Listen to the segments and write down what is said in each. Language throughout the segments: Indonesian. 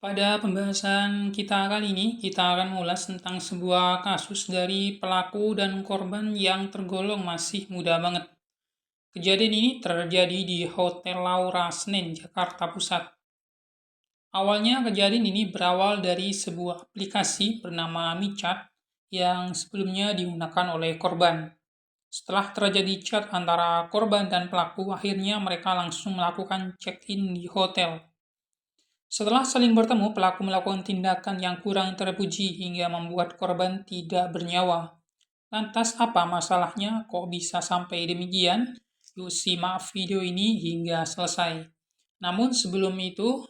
Pada pembahasan kita kali ini, kita akan mengulas tentang sebuah kasus dari pelaku dan korban yang tergolong masih muda banget. Kejadian ini terjadi di Hotel Laura Senen, Jakarta Pusat. Awalnya kejadian ini berawal dari sebuah aplikasi bernama MiChat yang sebelumnya digunakan oleh korban. Setelah terjadi chat antara korban dan pelaku, akhirnya mereka langsung melakukan check-in di hotel. Setelah saling bertemu, pelaku melakukan tindakan yang kurang terpuji hingga membuat korban tidak bernyawa. Lantas apa masalahnya? Kok bisa sampai demikian? Yuk simak video ini hingga selesai. Namun sebelum itu,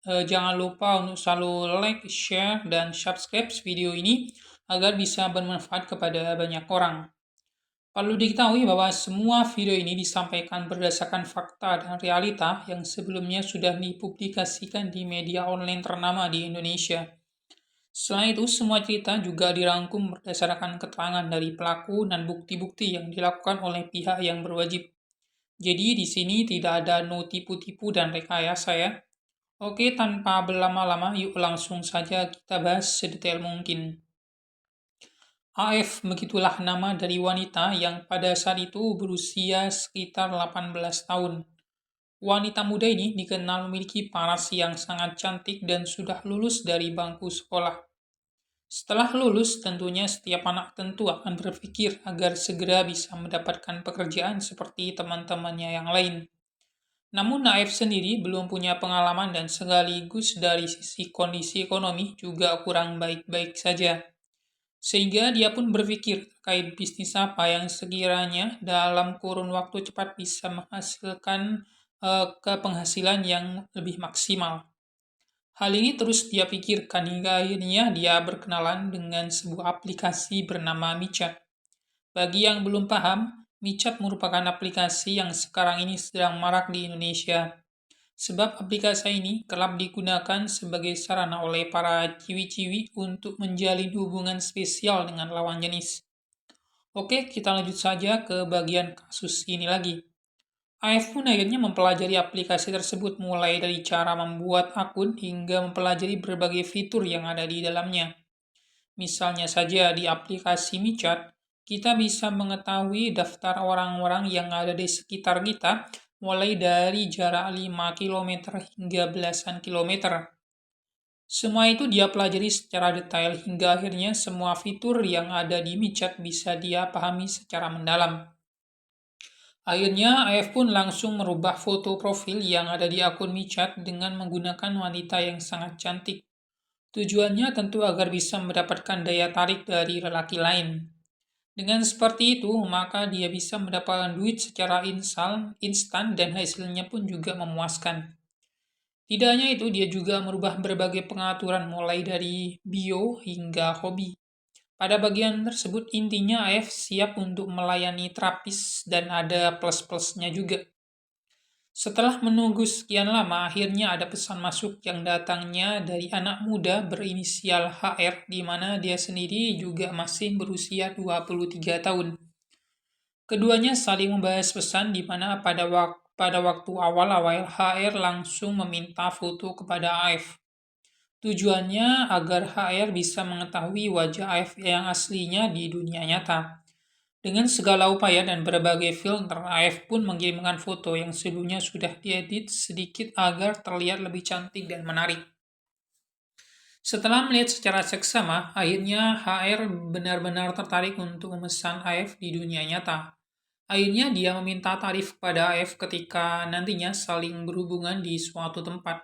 jangan lupa untuk selalu like, share, dan subscribe video ini agar bisa bermanfaat kepada banyak orang. Perlu diketahui bahwa semua video ini disampaikan berdasarkan fakta dan realita yang sebelumnya sudah dipublikasikan di media online ternama di Indonesia. Selain itu, semua cerita juga dirangkum berdasarkan keterangan dari pelaku dan bukti-bukti yang dilakukan oleh pihak yang berwajib. Jadi di sini tidak ada no tipu-tipu dan rekayasa ya. Oke, tanpa berlama-lama, yuk langsung saja kita bahas sedetail mungkin. AF begitulah nama dari wanita yang pada saat itu berusia sekitar 18 tahun. Wanita muda ini dikenal memiliki paras yang sangat cantik dan sudah lulus dari bangku sekolah. Setelah lulus, tentunya setiap anak tentu akan berpikir agar segera bisa mendapatkan pekerjaan seperti teman-temannya yang lain. Namun Naif sendiri belum punya pengalaman dan sekaligus dari sisi kondisi ekonomi juga kurang baik-baik saja. Sehingga dia pun berpikir terkait bisnis apa yang sekiranya dalam kurun waktu cepat bisa menghasilkan ke penghasilan yang lebih maksimal. Hal ini terus dia pikirkan hingga akhirnya dia berkenalan dengan sebuah aplikasi bernama MiChat. Bagi yang belum paham, MiChat merupakan aplikasi yang sekarang ini sedang marak di Indonesia. Sebab aplikasi ini kerap digunakan sebagai sarana oleh para ciwi-ciwi untuk menjalin hubungan spesial dengan lawan jenis. Oke, kita lanjut saja ke bagian kasus ini lagi. AF pun akhirnya mempelajari aplikasi tersebut mulai dari cara membuat akun hingga mempelajari berbagai fitur yang ada di dalamnya. Misalnya saja di aplikasi MiChat, kita bisa mengetahui daftar orang-orang yang ada di sekitar kita mulai dari jarak 5 km hingga belasan kilometer. Semua itu dia pelajari secara detail hingga akhirnya semua fitur yang ada di MiChat bisa dia pahami secara mendalam. Akhirnya, AF pun langsung merubah foto profil yang ada di akun MiChat dengan menggunakan wanita yang sangat cantik. Tujuannya tentu agar bisa mendapatkan daya tarik dari lelaki lain. Dengan seperti itu, maka dia bisa mendapatkan duit secara instan dan hasilnya pun juga memuaskan. Tidak hanya itu, dia juga merubah berbagai pengaturan mulai dari bio hingga hobi. Pada bagian tersebut, intinya AF siap untuk melayani terapis dan ada plus-plusnya juga. Setelah menunggu sekian lama, akhirnya ada pesan masuk yang datangnya dari anak muda berinisial HR, di mana dia sendiri juga masih berusia 23 tahun. Keduanya saling membahas pesan di mana pada waktu awal-awal HR langsung meminta foto kepada AF. Tujuannya agar HR bisa mengetahui wajah AF yang aslinya di dunia nyata. Dengan segala upaya dan berbagai filter, AF pun mengirimkan foto yang sebelumnya sudah diedit sedikit agar terlihat lebih cantik dan menarik. Setelah melihat secara seksama, akhirnya HR benar-benar tertarik untuk memesan AF di dunia nyata. Akhirnya dia meminta tarif kepada AF ketika nantinya saling berhubungan di suatu tempat.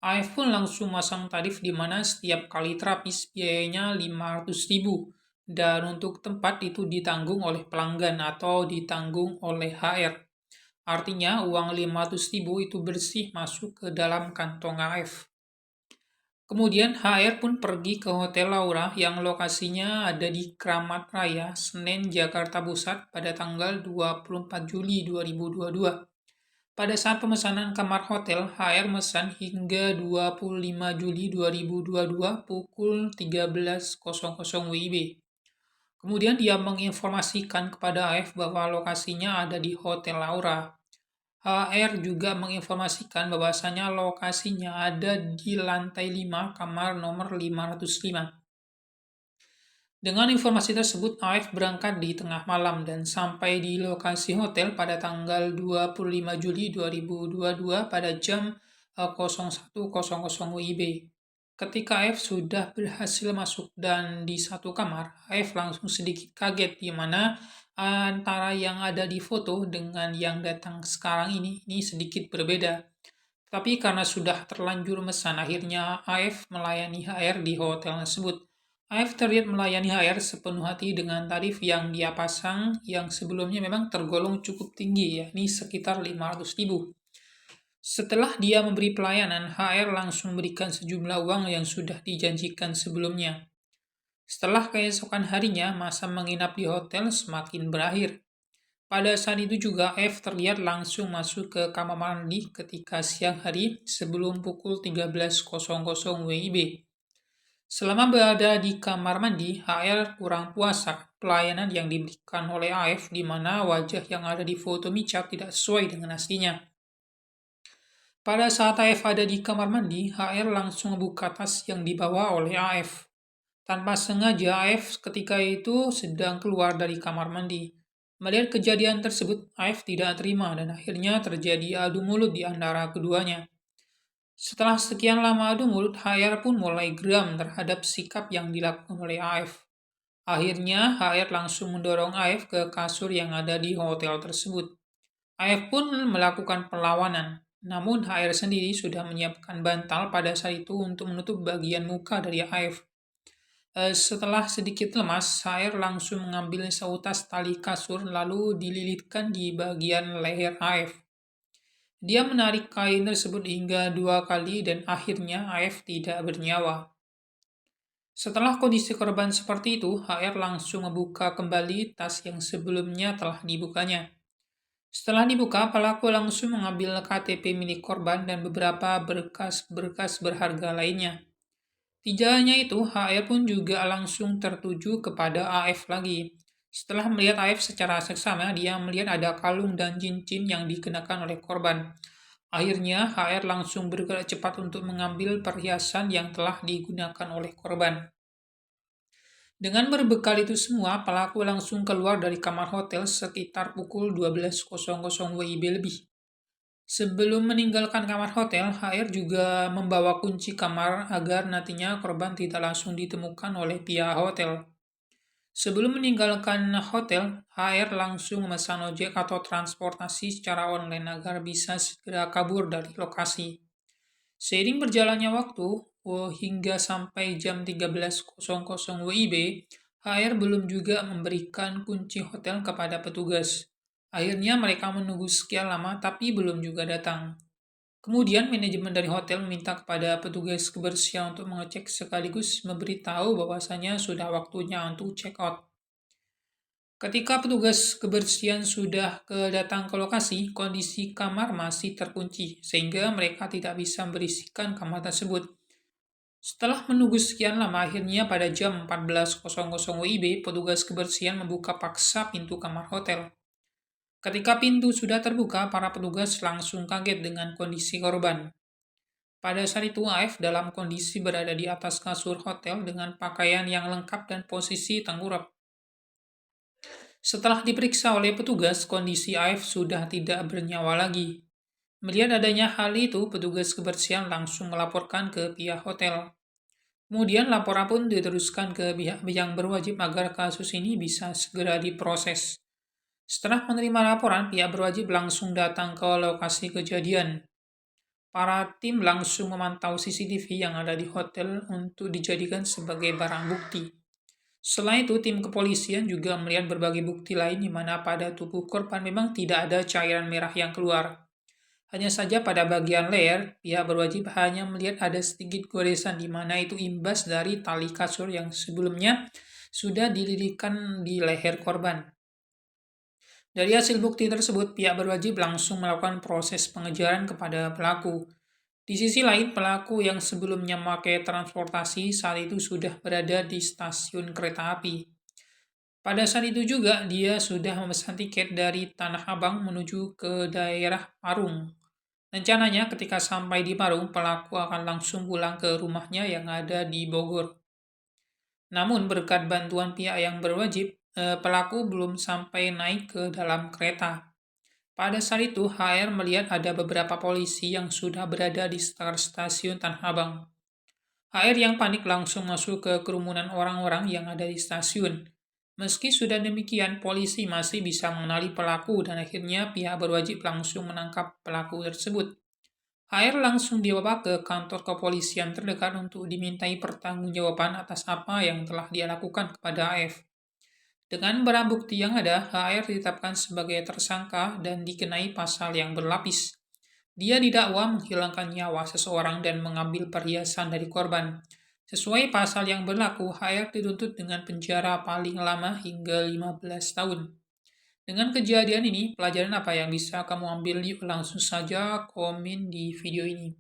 AF pun langsung masang tarif di mana setiap kali terapis biayanya 500.000 dan untuk tempat itu ditanggung oleh pelanggan atau ditanggung oleh HR. Artinya uang 500.000 itu bersih masuk ke dalam kantong AF. Kemudian HR pun pergi ke Hotel Laura yang lokasinya ada di Kramat Raya, Senen, Jakarta Pusat pada tanggal 24 Juli 2022. Pada saat pemesanan kamar hotel, HR mesan hingga 25 Juli 2022 pukul 13.00 WIB. Kemudian dia menginformasikan kepada AF bahwa lokasinya ada di Hotel Laura. HR juga menginformasikan bahwasanya lokasinya ada di lantai 5 kamar nomor 505. Dengan informasi tersebut, AF berangkat di tengah malam dan sampai di lokasi hotel pada tanggal 25 Juli 2022 pada jam 01.00 WIB. Ketika AF sudah berhasil masuk dan di satu kamar, AF langsung sedikit kaget di mana antara yang ada di foto dengan yang datang sekarang ini sedikit berbeda. Tapi karena sudah terlanjur mesan, akhirnya AF melayani HR di hotel tersebut. AF terlihat melayani HR sepenuh hati dengan tarif yang dia pasang yang sebelumnya memang tergolong cukup tinggi, yakni sekitar 500.000. Setelah dia memberi pelayanan, HR langsung memberikan sejumlah uang yang sudah dijanjikan sebelumnya. Setelah keesokan harinya, masa menginap di hotel semakin berakhir. Pada saat itu juga F terlihat langsung masuk ke kamar mandi ketika siang hari sebelum pukul 13.00 WIB. Selama berada di kamar mandi, HR kurang puas pelayanan yang diberikan oleh AF di mana wajah yang ada di foto Micat tidak sesuai dengan aslinya. Pada saat AF ada di kamar mandi, HR langsung membuka tas yang dibawa oleh AF. Tanpa sengaja, AF ketika itu sedang keluar dari kamar mandi. Melihat kejadian tersebut, AF tidak terima dan akhirnya terjadi adu mulut di antara keduanya. Setelah sekian lama adu mulut, HR pun mulai geram terhadap sikap yang dilakukan oleh AF. Akhirnya, HR langsung mendorong AF ke kasur yang ada di hotel tersebut. AF pun melakukan perlawanan, namun HR sendiri sudah menyiapkan bantal pada saat itu untuk menutup bagian muka dari AF. Setelah sedikit lemas, HR langsung mengambil seutas tali kasur lalu dililitkan di bagian leher AF. Dia menarik kain tersebut hingga 2 kali dan akhirnya AF tidak bernyawa. Setelah kondisi korban seperti itu, HR langsung membuka kembali tas yang sebelumnya telah dibukanya. Setelah dibuka, pelaku langsung mengambil KTP milik korban dan beberapa berkas-berkas berharga lainnya. Tidak hanya itu, HR pun juga langsung tertuju kepada AF lagi. Setelah melihat AF secara seksama, dia melihat ada kalung dan cincin yang dikenakan oleh korban. Akhirnya, HR langsung bergerak cepat untuk mengambil perhiasan yang telah digunakan oleh korban. Dengan berbekal itu semua, pelaku langsung keluar dari kamar hotel sekitar pukul 12.00 WIB lebih. Sebelum meninggalkan kamar hotel, HR juga membawa kunci kamar agar nantinya korban tidak langsung ditemukan oleh pihak hotel. Sebelum meninggalkan hotel, HR langsung memesan ojek atau transportasi secara online agar bisa segera kabur dari lokasi. Seiring berjalannya waktu, hingga sampai jam 13.00 WIB, HR belum juga memberikan kunci hotel kepada petugas. Akhirnya mereka menunggu sekian lama tapi belum juga datang. Kemudian manajemen dari hotel meminta kepada petugas kebersihan untuk mengecek sekaligus memberitahu bahwasanya sudah waktunya untuk check out. Ketika petugas kebersihan sudah datang ke lokasi, kondisi kamar masih terkunci sehingga mereka tidak bisa membersihkan kamar tersebut. Setelah menunggu sekian lama, akhirnya pada jam 14.00 WIB, petugas kebersihan membuka paksa pintu kamar hotel. Ketika pintu sudah terbuka, para petugas langsung kaget dengan kondisi korban. Pada saat itu, AF dalam kondisi berada di atas kasur hotel dengan pakaian yang lengkap dan posisi tengkurap. Setelah diperiksa oleh petugas, kondisi AF sudah tidak bernyawa lagi. Melihat adanya hal itu, petugas kebersihan langsung melaporkan ke pihak hotel. Kemudian laporan pun diteruskan ke pihak yang berwajib agar kasus ini bisa segera diproses. Setelah menerima laporan, pihak berwajib langsung datang ke lokasi kejadian. Para tim langsung memantau CCTV yang ada di hotel untuk dijadikan sebagai barang bukti. Selain itu, tim kepolisian juga melihat berbagai bukti lain di mana pada tubuh korban memang tidak ada cairan merah yang keluar. Hanya saja pada bagian leher, pihak berwajib hanya melihat ada sedikit goresan di mana itu imbas dari tali kasur yang sebelumnya sudah dililitkan di leher korban. Dari hasil bukti tersebut, pihak berwajib langsung melakukan proses pengejaran kepada pelaku. Di sisi lain, pelaku yang sebelumnya memakai transportasi saat itu sudah berada di stasiun kereta api. Pada saat itu juga dia sudah memesan tiket dari Tanah Abang menuju ke daerah Parung. Rencananya ketika sampai di Parung, pelaku akan langsung pulang ke rumahnya yang ada di Bogor. Namun berkat bantuan pihak yang berwajib, pelaku belum sampai naik ke dalam kereta. Pada saat itu, HR melihat ada beberapa polisi yang sudah berada di sekitar stasiun Tanah Abang. HR yang panik langsung masuk ke kerumunan orang-orang yang ada di stasiun. Meski sudah demikian, polisi masih bisa mengenali pelaku dan akhirnya pihak berwajib langsung menangkap pelaku tersebut. HR langsung dibawa ke kantor kepolisian terdekat untuk dimintai pertanggungjawaban atas apa yang telah dia lakukan kepada AF. Dengan barang bukti yang ada, HR ditetapkan sebagai tersangka dan dikenai pasal yang berlapis. Dia didakwa menghilangkan nyawa seseorang dan mengambil perhiasan dari korban. Sesuai pasal yang berlaku, HR dituntut dengan penjara paling lama hingga 15 tahun. Dengan kejadian ini, pelajaran apa yang bisa kamu ambil? Yuk langsung saja komen di video ini.